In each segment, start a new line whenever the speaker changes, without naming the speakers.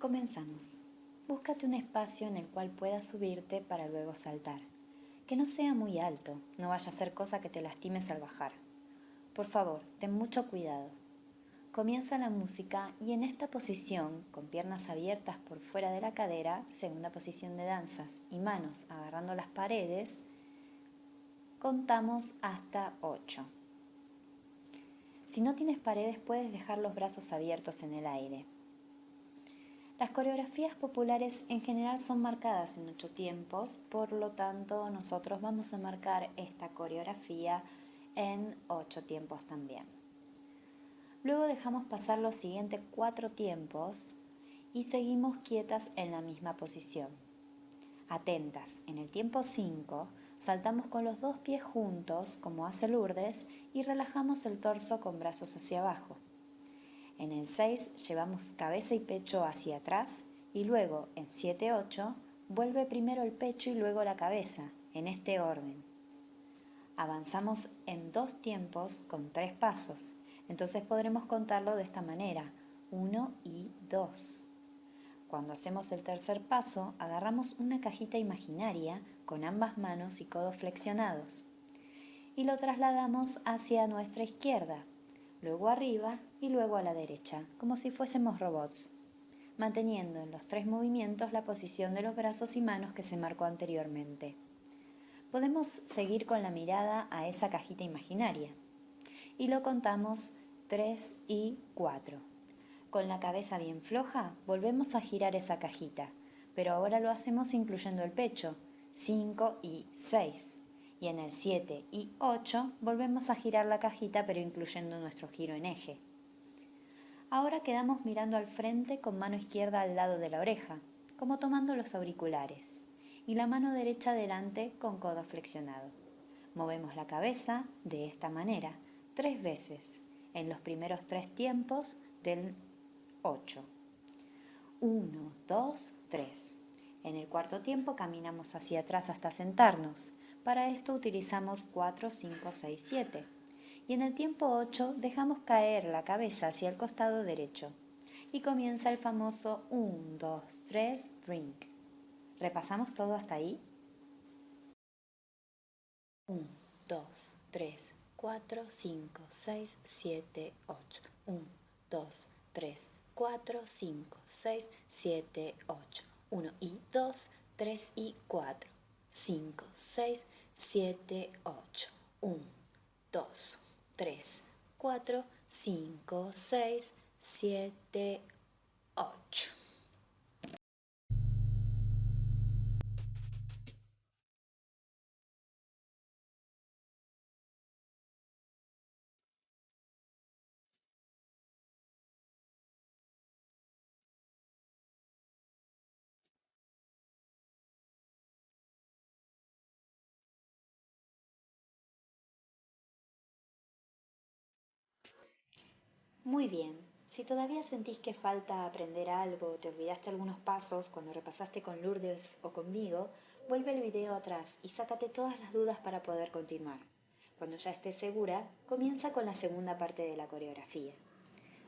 Comenzamos. Búscate un espacio en el cual puedas subirte para luego saltar. Que no sea muy alto, no vaya a ser cosa que te lastimes al bajar. Por favor, ten mucho cuidado. Comienza la música y en esta posición, con piernas abiertas por fuera de la cadera, segunda posición de danzas, y manos agarrando las paredes, contamos hasta 8. Si no tienes paredes, puedes dejar los brazos abiertos en el aire. Las coreografías populares en general son marcadas en 8 tiempos, por lo tanto nosotros vamos a marcar esta coreografía en 8 tiempos también. Luego dejamos pasar los siguientes 4 tiempos y seguimos quietas en la misma posición. Atentas, en el tiempo 5 saltamos con los 2 pies juntos como hace Lourdes y relajamos el torso con brazos hacia abajo. En el 6 llevamos cabeza y pecho hacia atrás y luego en 7-8 vuelve primero el pecho y luego la cabeza, en este orden. Avanzamos en 2 tiempos con 3 pasos, entonces podremos contarlo de esta manera, 1 y 2. Cuando hacemos el tercer paso, agarramos una cajita imaginaria con ambas manos y codos flexionados y lo trasladamos hacia nuestra izquierda, luego arriba y luego a la derecha, como si fuésemos robots, manteniendo en los 3 movimientos la posición de los brazos y manos que se marcó anteriormente. Podemos seguir con la mirada a esa cajita imaginaria y lo contamos 3 y 4. Con la cabeza bien floja, volvemos a girar esa cajita, pero ahora lo hacemos incluyendo el pecho, 5 y 6. Y en el 7 y 8 volvemos a girar la cajita pero incluyendo nuestro giro en eje. Ahora quedamos mirando al frente con mano izquierda al lado de la oreja, como tomando los auriculares, y la mano derecha adelante con codo flexionado. Movemos la cabeza de esta manera 3 veces en los primeros 3 tiempos del 8. 1, 2, 3. En el cuarto tiempo caminamos hacia atrás hasta sentarnos. Para esto utilizamos 4, 5, 6, 7. Y en el tiempo 8 dejamos caer la cabeza hacia el costado derecho. Y comienza el famoso 1, 2, 3, drink. ¿Repasamos todo hasta ahí? 1, 2, 3, 4, 5, 6, 7, 8. 1, 2, 3, 4, 5, 6, 7, 8. 1 y 2, 3 y 4. 5, 6, 7, 8. 1, 2, 3, 4, 5, 6, 7, 8. Muy bien. Si todavía sentís que falta aprender algo, te olvidaste algunos pasos cuando repasaste con Lourdes o conmigo, vuelve el video atrás y sácate todas las dudas para poder continuar. Cuando ya estés segura, comienza con la segunda parte de la coreografía.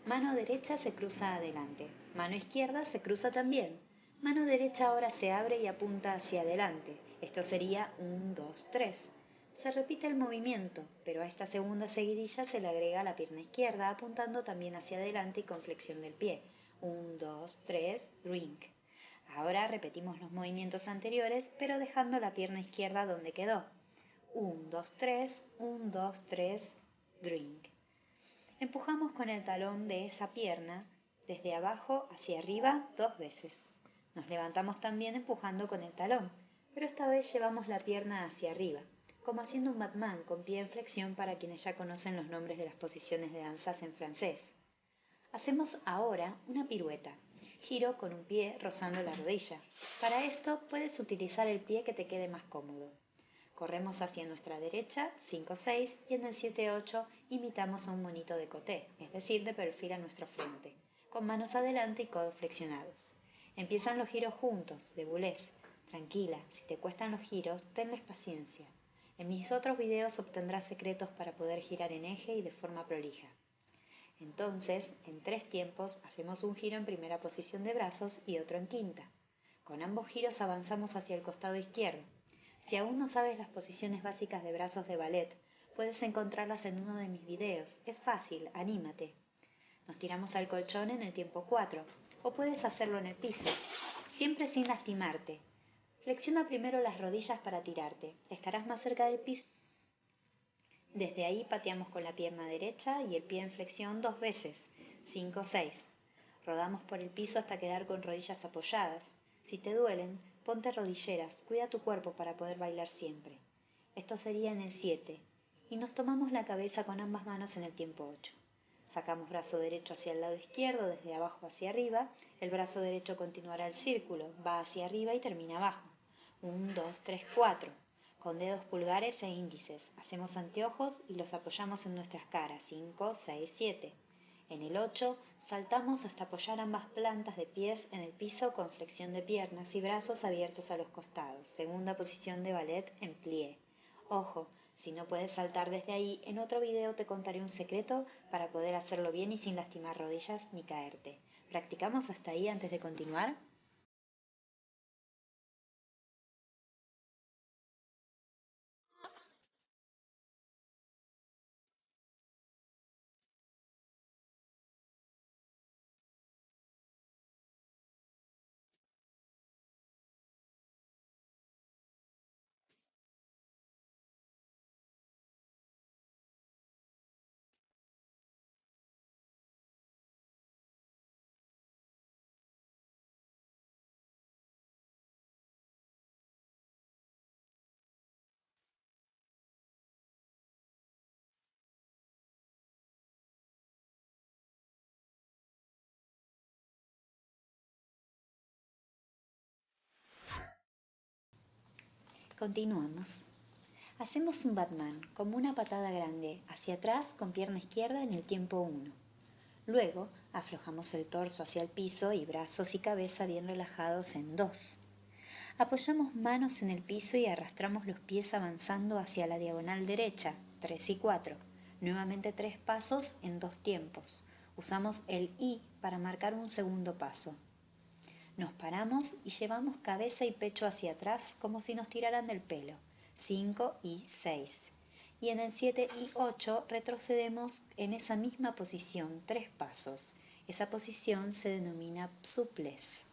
Mano derecha se cruza adelante, mano izquierda se cruza también. Mano derecha ahora se abre y apunta hacia adelante. Esto sería 1, 2, 3. Se repite el movimiento, pero a esta segunda seguidilla se le agrega la pierna izquierda apuntando también hacia adelante y con flexión del pie. 1, 2, 3, drink. Ahora repetimos los movimientos anteriores, pero dejando la pierna izquierda donde quedó. 1, 2, 3, 1, 2, 3, drink. Empujamos con el talón de esa pierna desde abajo hacia arriba 2 veces. Nos levantamos también empujando con el talón, pero esta vez llevamos la pierna hacia arriba, como haciendo un Batman con pie en flexión para quienes ya conocen los nombres de las posiciones de danzas en francés. Hacemos ahora una pirueta, giro con un pie rozando la rodilla. Para esto puedes utilizar el pie que te quede más cómodo. Corremos hacia nuestra derecha, 5-6, y en el 7-8 imitamos a un monito de coté, es decir, de perfil a nuestro frente, con manos adelante y codos flexionados. Empiezan los giros juntos, de boulez. Tranquila, si te cuestan los giros, tenles paciencia. En mis otros videos obtendrás secretos para poder girar en eje y de forma prolija. Entonces, en 3 tiempos, hacemos un giro en primera posición de brazos y otro en quinta. Con ambos giros avanzamos hacia el costado izquierdo. Si aún no sabes las posiciones básicas de brazos de ballet, puedes encontrarlas en uno de mis videos. Es fácil, anímate. Nos tiramos al colchón en el tiempo 4, o puedes hacerlo en el piso, siempre sin lastimarte. Flexiona primero las rodillas para tirarte, estarás más cerca del piso. Desde ahí pateamos con la pierna derecha y el pie en flexión 2 veces, 5, 6. Rodamos por el piso hasta quedar con rodillas apoyadas. Si te duelen, ponte rodilleras, cuida tu cuerpo para poder bailar siempre. Esto sería en el 7, y nos tomamos la cabeza con ambas manos en el tiempo 8. Sacamos brazo derecho hacia el lado izquierdo, desde abajo hacia arriba. El brazo derecho continuará el círculo, va hacia arriba y termina abajo. 1, 2, 3, 4. Con dedos pulgares e índices. Hacemos anteojos y los apoyamos en nuestras caras. 5, 6, 7. En el 8, saltamos hasta apoyar ambas plantas de pies en el piso con flexión de piernas y brazos abiertos a los costados. Segunda posición de ballet en plié. Ojo, si no puedes saltar desde ahí, en otro video te contaré un secreto para poder hacerlo bien y sin lastimar rodillas ni caerte. ¿Practicamos hasta ahí antes de continuar? Continuamos. Hacemos un Batman, como una patada grande, hacia atrás con pierna izquierda en el tiempo 1. Luego, aflojamos el torso hacia el piso y brazos y cabeza bien relajados en 2. Apoyamos manos en el piso y arrastramos los pies avanzando hacia la diagonal derecha, 3 y 4. Nuevamente 3 pasos en 2 tiempos. Usamos el I para marcar un segundo paso. Nos paramos y llevamos cabeza y pecho hacia atrás como si nos tiraran del pelo. 5 y 6. Y en el 7 y 8 retrocedemos en esa misma posición, 3 pasos. Esa posición se denomina souplesse.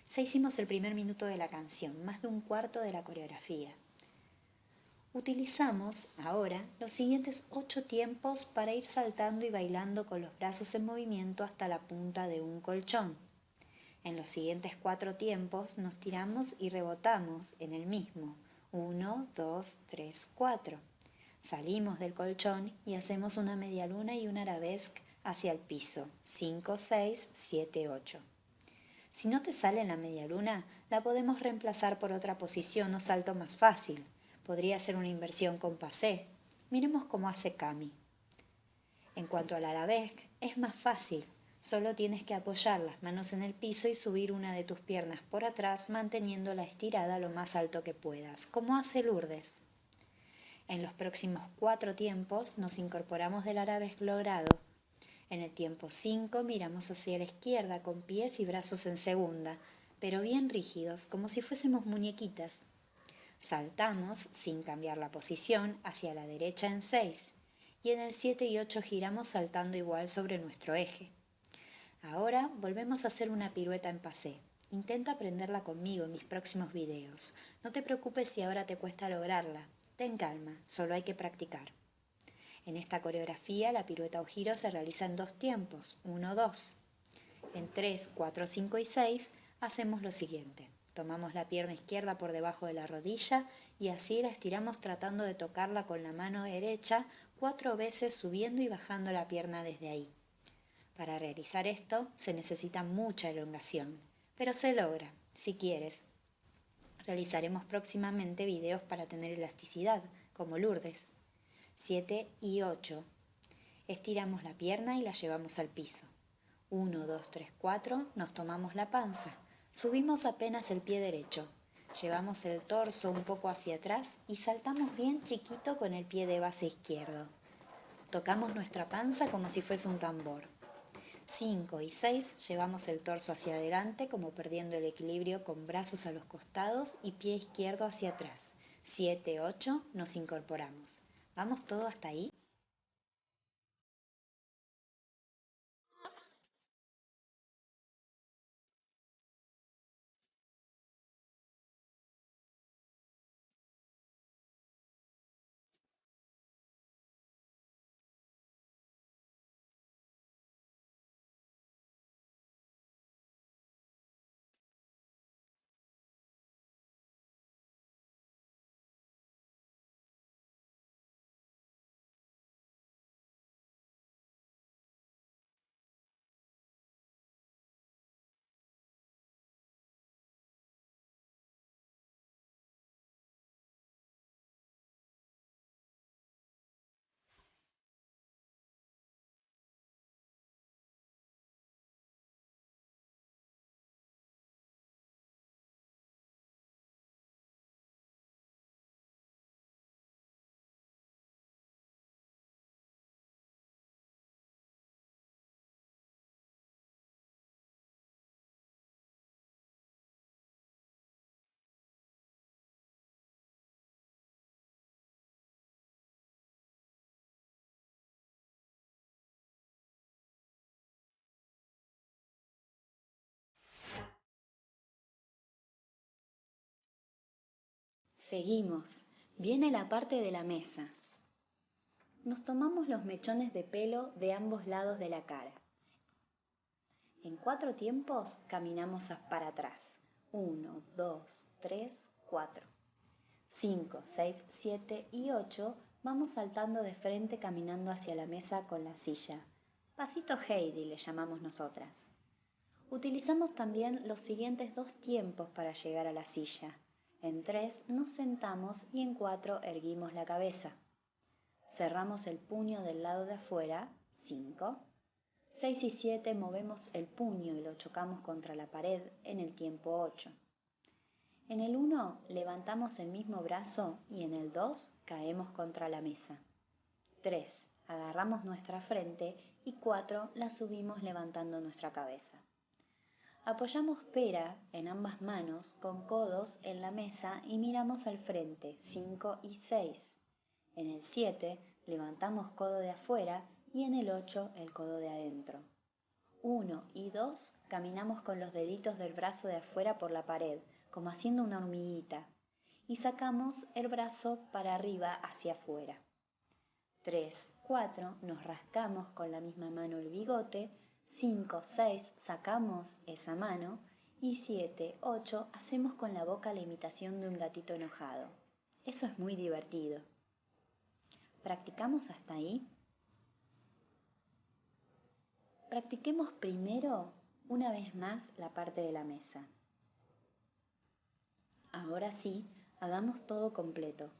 Ya hicimos el primer minuto de la canción, más de un cuarto de la coreografía. Utilizamos ahora los siguientes 8 tiempos para ir saltando y bailando con los brazos en movimiento hasta la punta de un colchón. En los siguientes 4 tiempos nos tiramos y rebotamos en el mismo. 1, 2, 3, 4. Salimos del colchón y hacemos una media luna y un arabesque hacia el piso. 5, 6, 7, 8. Si no te sale en la media luna, la podemos reemplazar por otra posición o salto más fácil. Podría ser una inversión con pasé. Miremos cómo hace Cami. En cuanto al arabesque, es más fácil. Solo tienes que apoyar las manos en el piso y subir una de tus piernas por atrás manteniéndola estirada lo más alto que puedas, como hace Lourdes. En los próximos 4 tiempos nos incorporamos del arabesque logrado. En el tiempo 5 miramos hacia la izquierda con pies y brazos en segunda, pero bien rígidos, como si fuésemos muñequitas. Saltamos, sin cambiar la posición, hacia la derecha en 6, y en el 7 y 8 giramos saltando igual sobre nuestro eje. Ahora volvemos a hacer una pirueta en pasé. Intenta aprenderla conmigo en mis próximos videos. No te preocupes si ahora te cuesta lograrla. Ten calma, solo hay que practicar. En esta coreografía la pirueta o giro se realiza en 2 tiempos, 1, 2. En 3, 4, 5 y 6 hacemos lo siguiente. Tomamos la pierna izquierda por debajo de la rodilla y así la estiramos tratando de tocarla con la mano derecha 4 veces subiendo y bajando la pierna desde ahí. Para realizar esto se necesita mucha elongación, pero se logra, si quieres. Realizaremos próximamente videos para tener elasticidad, como Lourdes. 7 y 8. Estiramos la pierna y la llevamos al piso. 1, 2, 3, 4, nos tomamos la panza. Subimos apenas el pie derecho. Llevamos el torso un poco hacia atrás y saltamos bien chiquito con el pie de base izquierdo. Tocamos nuestra panza como si fuese un tambor. 5 y 6 llevamos el torso hacia adelante como perdiendo el equilibrio con brazos a los costados y pie izquierdo hacia atrás. 7, 8 nos incorporamos. ¿Vamos todo hasta ahí? Seguimos. Viene la parte de la mesa. Nos tomamos los mechones de pelo de ambos lados de la cara. En 4 tiempos caminamos para atrás. 1, 2, 3, 4. 5, 6, 7 y 8 vamos saltando de frente caminando hacia la mesa con la silla. Pasito Heidi le llamamos nosotras. Utilizamos también los siguientes 2 tiempos para llegar a la silla. En 3 nos sentamos y en 4 erguimos la cabeza. Cerramos el puño del lado de afuera, 5. 6 y 7 movemos el puño y lo chocamos contra la pared en el tiempo 8. En el 1 levantamos el mismo brazo y en el 2 caemos contra la mesa. 3. Agarramos nuestra frente y 4 la subimos levantando nuestra cabeza. Apoyamos pera en ambas manos con codos en la mesa y miramos al frente, 5 y 6. En el 7 levantamos codo de afuera y en el 8 el codo de adentro. 1 y 2 caminamos con los deditos del brazo de afuera por la pared, como haciendo una hormiguita, y sacamos el brazo para arriba hacia afuera. 3, 4 nos rascamos con la misma mano el bigote, 5, 6 sacamos esa mano y 7, 8 hacemos con la boca la imitación de un gatito enojado. Eso es muy divertido. ¿Practicamos hasta ahí? Practiquemos primero una vez más la parte de la mesa. Ahora sí, hagamos todo completo.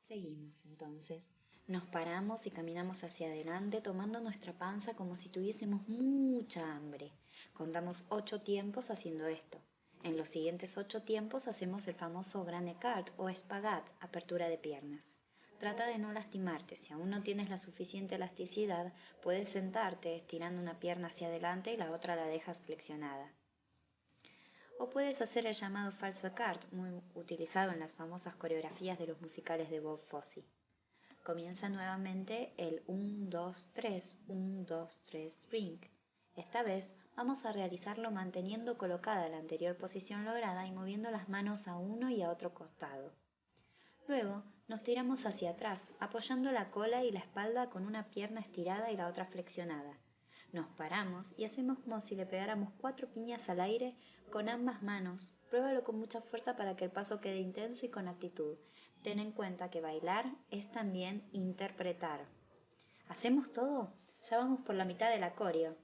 Seguimos entonces. Nos paramos y caminamos hacia adelante tomando nuestra panza como si tuviésemos mucha hambre. Contamos 8 tiempos haciendo esto. En los siguientes 8 tiempos hacemos el famoso Grand Écart o espagat, apertura de piernas. Trata de no lastimarte. Si aún no tienes la suficiente elasticidad, puedes sentarte estirando una pierna hacia adelante y la otra la dejas flexionada. O puedes hacer el llamado falso écart, muy utilizado en las famosas coreografías de los musicales de Bob Fosse. Comienza nuevamente el 1, 2, 3, 1, 2, 3, ring. Esta vez vamos a realizarlo manteniendo colocada la anterior posición lograda y moviendo las manos a uno y a otro costado. Luego nos tiramos hacia atrás, apoyando la cola y la espalda con una pierna estirada y la otra flexionada. Nos paramos y hacemos como si le pegáramos 4 piñas al aire con ambas manos. Pruébalo con mucha fuerza para que el paso quede intenso y con actitud. Ten en cuenta que bailar es también interpretar. ¿Hacemos todo? Ya vamos por la mitad del coreo.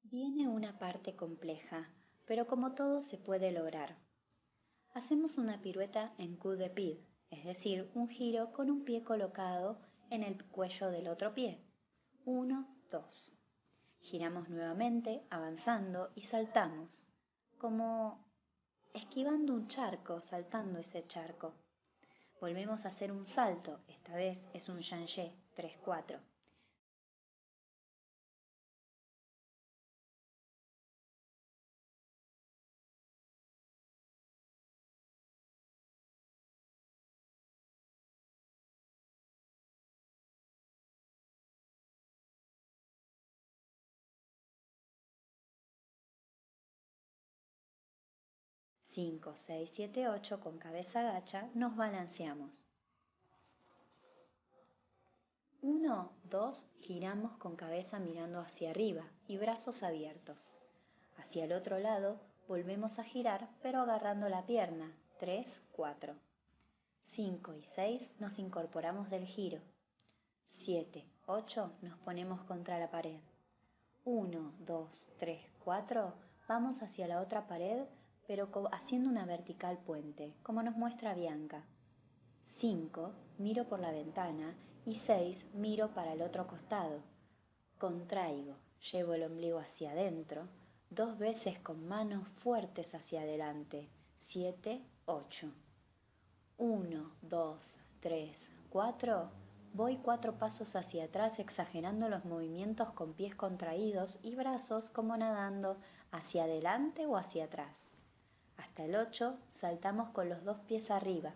Viene una parte compleja, pero como todo se puede lograr. Hacemos una pirueta en coup de pied, es decir, un giro con un pie colocado en el cuello del otro pie. 1, 2. Giramos nuevamente, avanzando y saltamos, como esquivando un charco, saltando ese charco. Volvemos a hacer un salto, esta vez es un Janché 3-4. 5, 6, 7, 8, con cabeza gacha, nos balanceamos. 1, 2, giramos con cabeza mirando hacia arriba y brazos abiertos. Hacia el otro lado, volvemos a girar, pero agarrando la pierna. 3, 4. 5 y 6 nos incorporamos del giro. 7, 8 nos ponemos contra la pared. 1, 2, 3, 4, vamos hacia la otra pared, pero haciendo una vertical puente, como nos muestra Bianca. 5, miro por la ventana y 6, miro para el otro costado. Contraigo, llevo el ombligo hacia adentro, 2 veces con manos fuertes hacia adelante. 7, 8. 1, 2, 3, 4. Voy 4 pasos hacia atrás exagerando los movimientos con pies contraídos y brazos como nadando hacia adelante o hacia atrás. Hasta el 8 saltamos con los 2 pies arriba.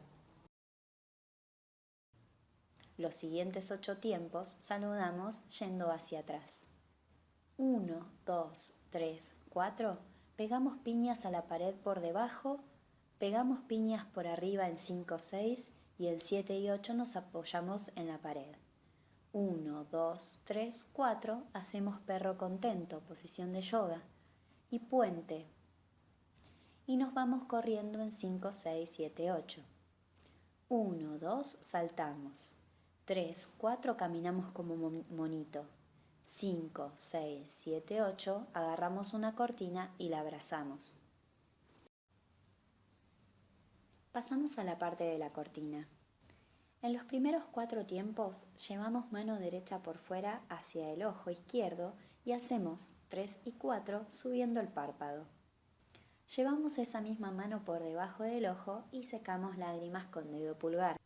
Los siguientes 8 tiempos saludamos yendo hacia atrás. 1, 2, 3, 4. Pegamos piñas a la pared por debajo, pegamos piñas por arriba en 5, 6 y en 7 y 8 nos apoyamos en la pared. 1, 2, 3, 4. Hacemos perro contento, posición de yoga. Y puente. Y nos vamos corriendo en 5, 6, 7, 8. 1, 2, saltamos. 3, 4, caminamos como monito. 5, 6, 7, 8, agarramos una cortina y la abrazamos. Pasamos a la parte de la cortina. En los primeros 4 tiempos llevamos mano derecha por fuera hacia el ojo izquierdo y hacemos 3 y 4 subiendo el párpado. Llevamos esa misma mano por debajo del ojo y secamos lágrimas con dedo pulgar.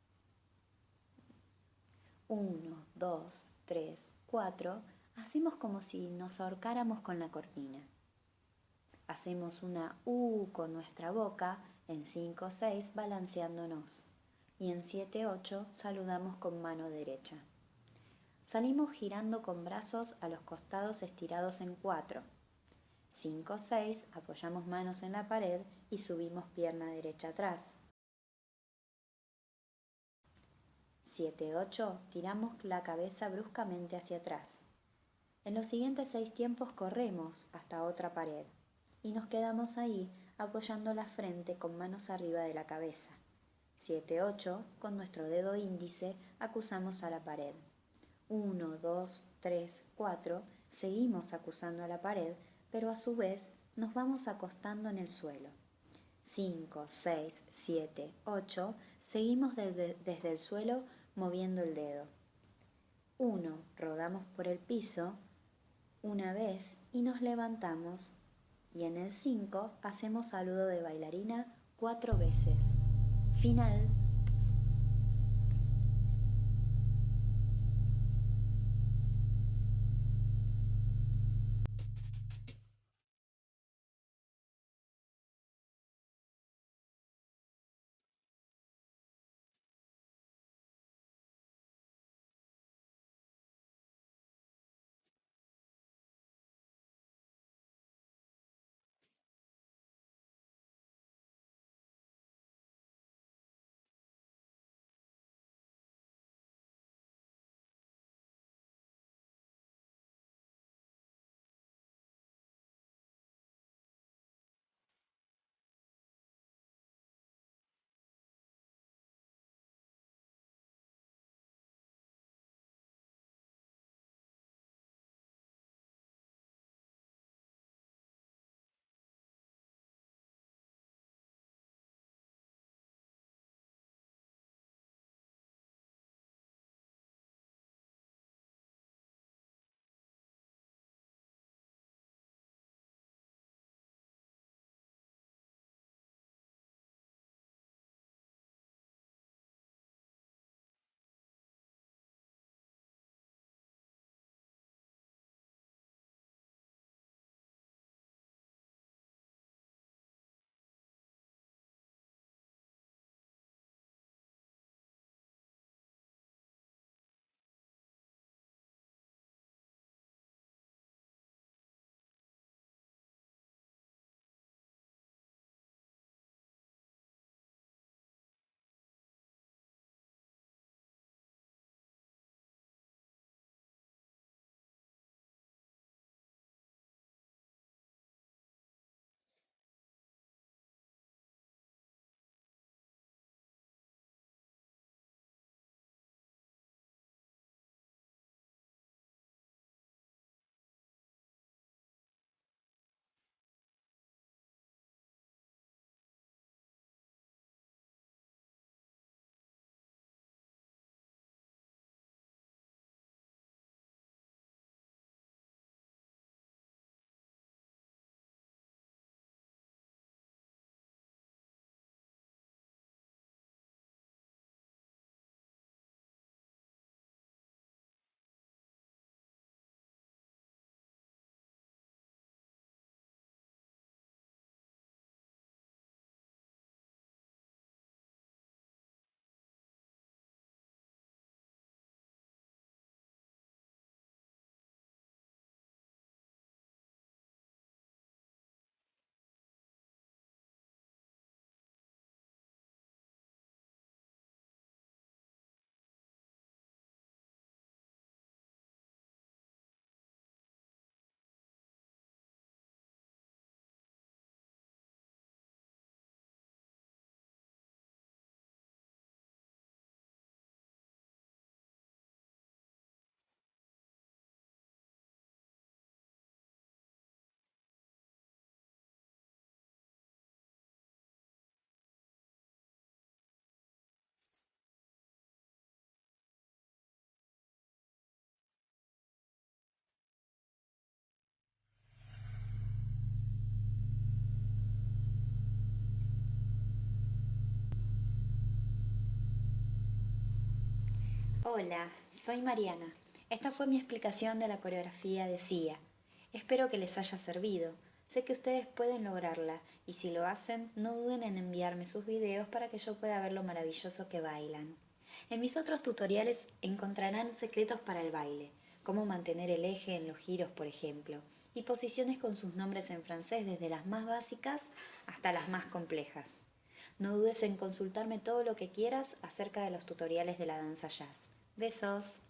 1, 2, 3, 4. Hacemos como si nos ahorcáramos con la cortina. Hacemos una U con nuestra boca en 5, 6 balanceándonos. Y en 7, 8 saludamos con mano derecha. Salimos girando con brazos a los costados estirados en 4. 5, 6 apoyamos manos en la pared y subimos pierna derecha atrás. 7, 8 tiramos la cabeza bruscamente hacia atrás. En los siguientes 6 tiempos corremos hasta otra pared y nos quedamos ahí apoyando la frente con manos arriba de la cabeza. 7, 8 con nuestro dedo índice acusamos a la pared. 1, 2, 3, 4 seguimos acusando a la pared, pero a su vez nos vamos acostando en el suelo. 5, 6, 7, 8 seguimos desde el suelo moviendo el dedo. 1, rodamos por el piso una vez y nos levantamos. Y en el 5 hacemos saludo de bailarina 4 veces. Final. Hola, soy Mariana. Esta fue mi explicación de la coreografía de Sia. Espero que les haya servido. Sé que ustedes pueden lograrla y si lo hacen, no duden en enviarme sus videos para que yo pueda ver lo maravilloso que bailan. En mis otros tutoriales encontrarán secretos para el baile, cómo mantener el eje en los giros, por ejemplo, y posiciones con sus nombres en francés desde las más básicas hasta las más complejas. No dudes en consultarme todo lo que quieras acerca de los tutoriales de la danza jazz. Besos.